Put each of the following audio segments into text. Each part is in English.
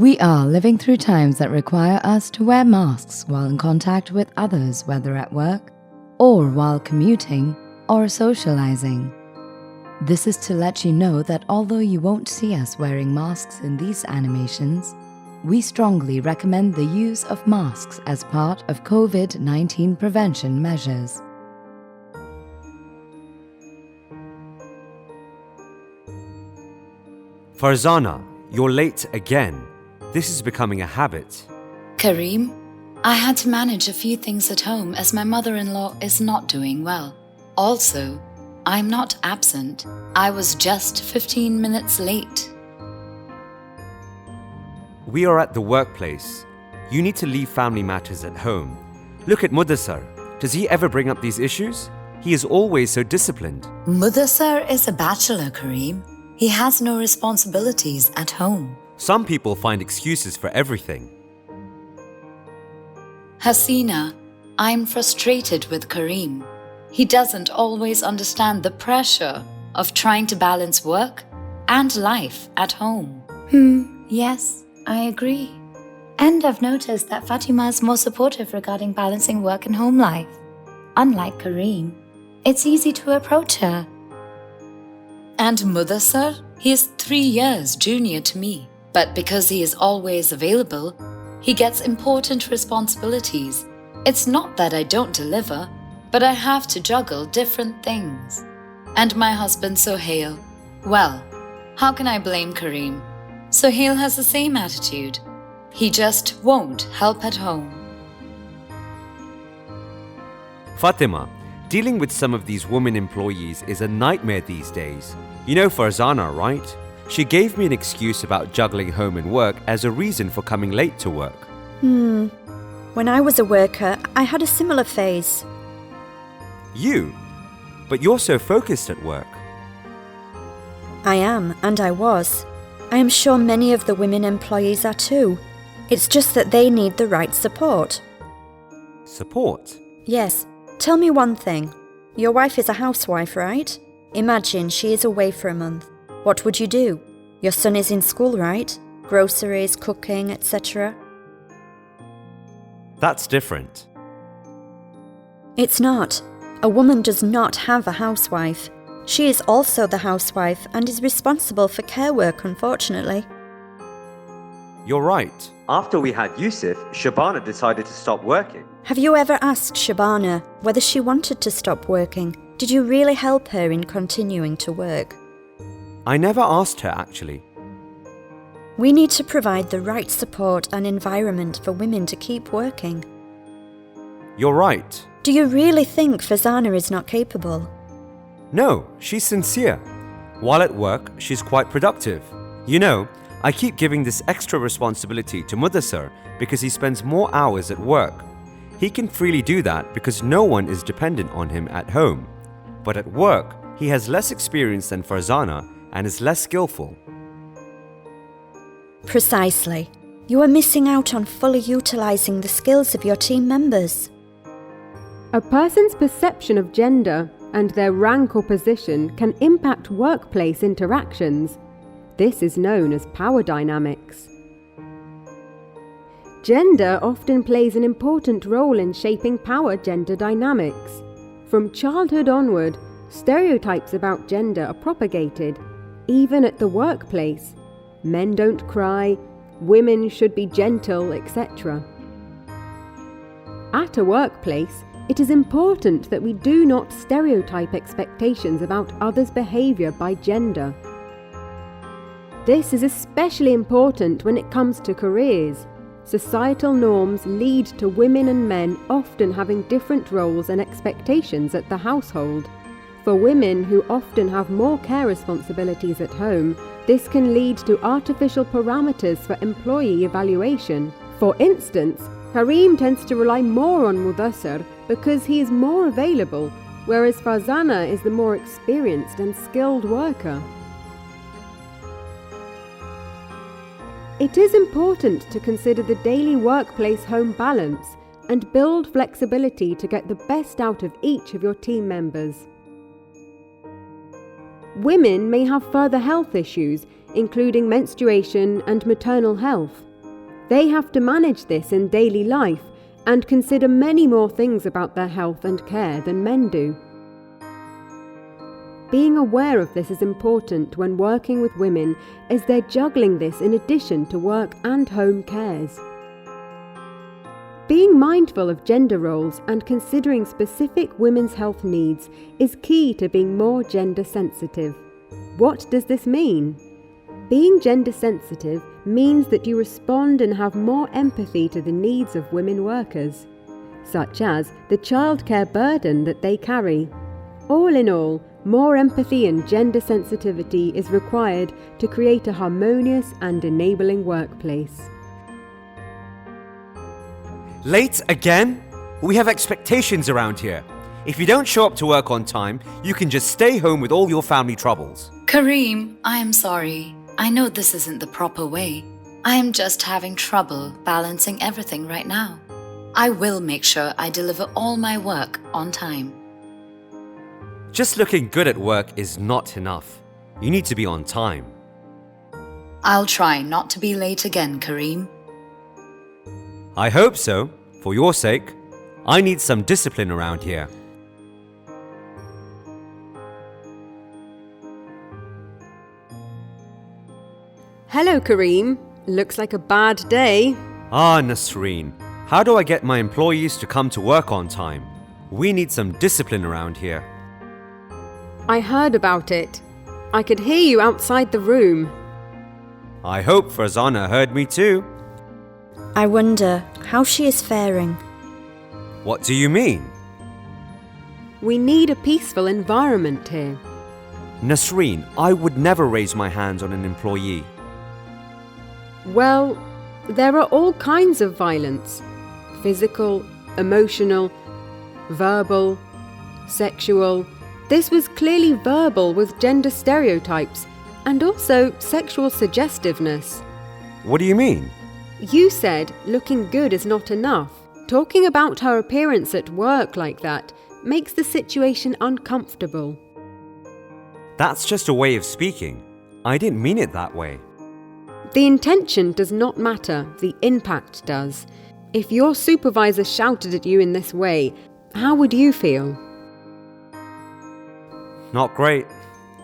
We are living through times that require us to wear masks while in contact with others, whether at work or while commuting or socializing. This is to let you know that although you won't see us wearing masks in these animations, we strongly recommend the use of masks as part of COVID-19 prevention measures. Farzana, you're late again. This is becoming a habit. Kareem, I had to manage a few things at home as my mother-in-law is not doing well. Also, I'm not absent. I was just 15 minutes late. We are at the workplace. You need to leave family matters at home. Look at Mudassar. Does he ever bring up these issues? He is always so disciplined. Mudassar is a bachelor, Kareem. He has no responsibilities at home. Some people find excuses for everything. Hasina, I'm frustrated with Kareem. He doesn't always understand the pressure of trying to balance work and life at home. Yes, I agree. And I've noticed that Fatima is more supportive regarding balancing work and home life. Unlike Kareem, it's easy to approach her. And Mudassar, he is 3 years junior to me. But because he is always available, he gets important responsibilities. It's not that I don't deliver, but I have to juggle different things. And my husband Sohail, well, how can I blame Kareem? Sohail has the same attitude. He just won't help at home. Fatima, dealing with some of these women employees is a nightmare these days. You know Farzana, right? She gave me an excuse about juggling home and work as a reason for coming late to work. When I was a worker, I had a similar phase. You? But you're so focused at work. I am, and I was. I am sure many of the women employees are too. It's just that they need the right support. Support? Yes. Tell me one thing. Your wife is a housewife, right? Imagine she is away for a month. What would you do? Your son is in school, right? Groceries, cooking, etc. That's different. It's not. A woman does not have a housewife. She is also the housewife and is responsible for care work, unfortunately. You're right. After we had Yusuf, Shabana decided to stop working. Have you ever asked Shabana whether she wanted to stop working? Did you really help her in continuing to work? I never asked her, actually. We need to provide the right support and environment for women to keep working. You're right. Do you really think Farzana is not capable? No, she's sincere. While at work, she's quite productive. You know, I keep giving this extra responsibility to Mudassar because he spends more hours at work. He can freely do that because no one is dependent on him at home. But at work, he has less experience than Farzana and is less skillful. Precisely. You are missing out on fully utilising the skills of your team members. A person's perception of gender and their rank or position can impact workplace interactions. This is known as power dynamics. Gender often plays an important role in shaping power gender dynamics. From childhood onward, stereotypes about gender are propagated, even at the workplace. Men don't cry, women should be gentle, etc. At a workplace, it is important that we do not stereotype expectations about others' behaviour by gender. This is especially important when it comes to careers. Societal norms lead to women and men often having different roles and expectations at the household. For women who often have more care responsibilities at home, this can lead to artificial parameters for employee evaluation. For instance, Kareem tends to rely more on Mudassar because he is more available, whereas Farzana is the more experienced and skilled worker. It is important to consider the daily workplace-home balance and build flexibility to get the best out of each of your team members. Women may have further health issues, including menstruation and maternal health. They have to manage this in daily life and consider many more things about their health and care than men do. Being aware of this is important when working with women, as they're juggling this in addition to work and home cares. Being mindful of gender roles and considering specific women's health needs is key to being more gender sensitive. What does this mean? Being gender sensitive means that you respond and have more empathy to the needs of women workers, such as the childcare burden that they carry. All in all, more empathy and gender sensitivity is required to create a harmonious and enabling workplace. Late again? We have expectations around here. If you don't show up to work on time, you can just stay home with all your family troubles. Kareem, I am sorry. I know this isn't the proper way. I am just having trouble balancing everything right now. I will make sure I deliver all my work on time. Just looking good at work is not enough. You need to be on time. I'll try not to be late again, Kareem. I hope so. For your sake. I need some discipline around here. Hello, Kareem. Looks like a bad day. Ah, Nasreen. How do I get my employees to come to work on time? We need some discipline around here. I heard about it. I could hear you outside the room. I hope Farzana heard me too. I wonder how she is faring. What do you mean? We need a peaceful environment here. Nasreen, I would never raise my hands on an employee. Well, there are all kinds of violence. Physical, emotional, verbal, sexual. This was clearly verbal with gender stereotypes and also sexual suggestiveness. What do you mean? You said looking good is not enough. Talking about her appearance at work like that makes the situation uncomfortable. That's just a way of speaking. I didn't mean it that way. The intention does not matter, the impact does. If your supervisor shouted at you in this way, how would you feel? Not great.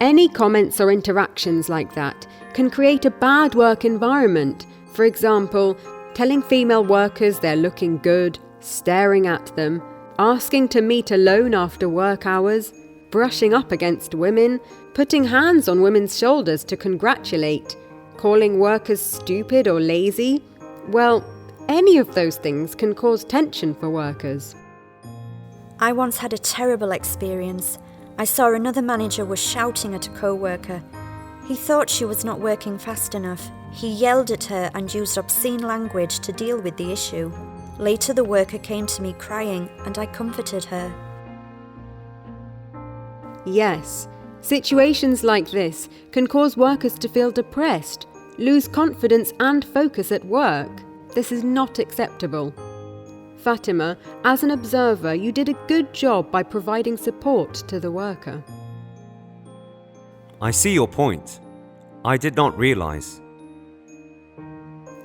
Any comments or interactions like that can create a bad work environment. For example, telling female workers they're looking good, staring at them, asking to meet alone after work hours, brushing up against women, putting hands on women's shoulders to congratulate, calling workers stupid or lazy. Well, any of those things can cause tension for workers. I once had a terrible experience. I saw another manager was shouting at a co-worker. He thought she was not working fast enough. He yelled at her and used obscene language to deal with the issue. Later, the worker came to me crying and I comforted her. Yes, situations like this can cause workers to feel depressed, lose confidence and focus at work. This is not acceptable. Fatima, as an observer, you did a good job by providing support to the worker. I see your point. I did not realize.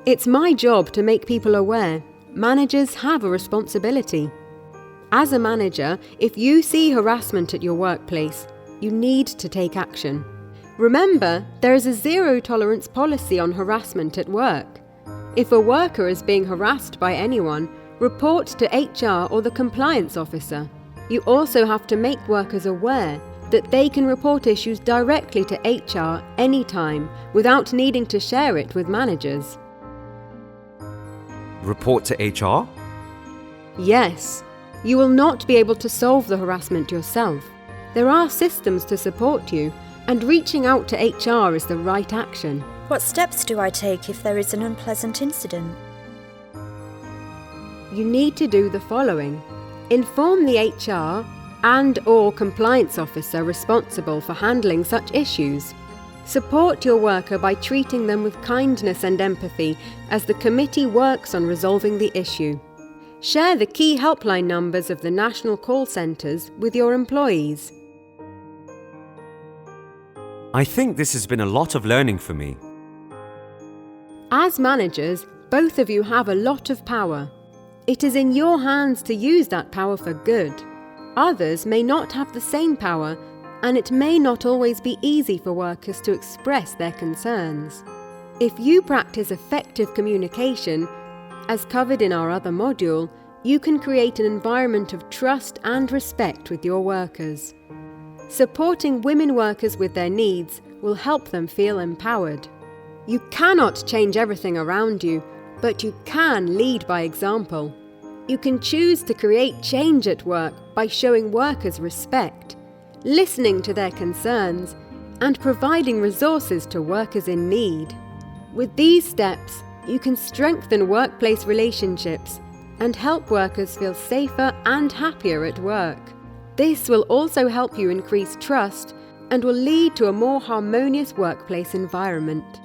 It's my job to make people aware. Managers have a responsibility. As a manager, if you see harassment at your workplace, you need to take action. Remember, there is a zero-tolerance policy on harassment at work. If a worker is being harassed by anyone, report to HR or the compliance officer. You also have to make workers aware that they can report issues directly to HR anytime without needing to share it with managers. Report to HR? Yes, you will not be able to solve the harassment yourself. There are systems to support you, and reaching out to HR is the right action. What steps do I take if there is an unpleasant incident? You need to do the following. Inform the HR and/or compliance officer responsible for handling such issues. Support your worker by treating them with kindness and empathy as the committee works on resolving the issue. Share the key helpline numbers of the national call centres with your employees. I think this has been a lot of learning for me. As managers, Both of you have a lot of power. It is in your hands to use that power for good. Others may not have the same power, and it may not always be easy for workers to express their concerns. If you practice effective communication, as covered in our other module, you can create an environment of trust and respect with your workers. Supporting women workers with their needs will help them feel empowered. You cannot change everything around you, but you can lead by example. You can choose to create change at work by showing workers respect, listening to their concerns, and providing resources to workers in need. With these steps, you can strengthen workplace relationships and help workers feel safer and happier at work. This will also help you increase trust and will lead to a more harmonious workplace environment.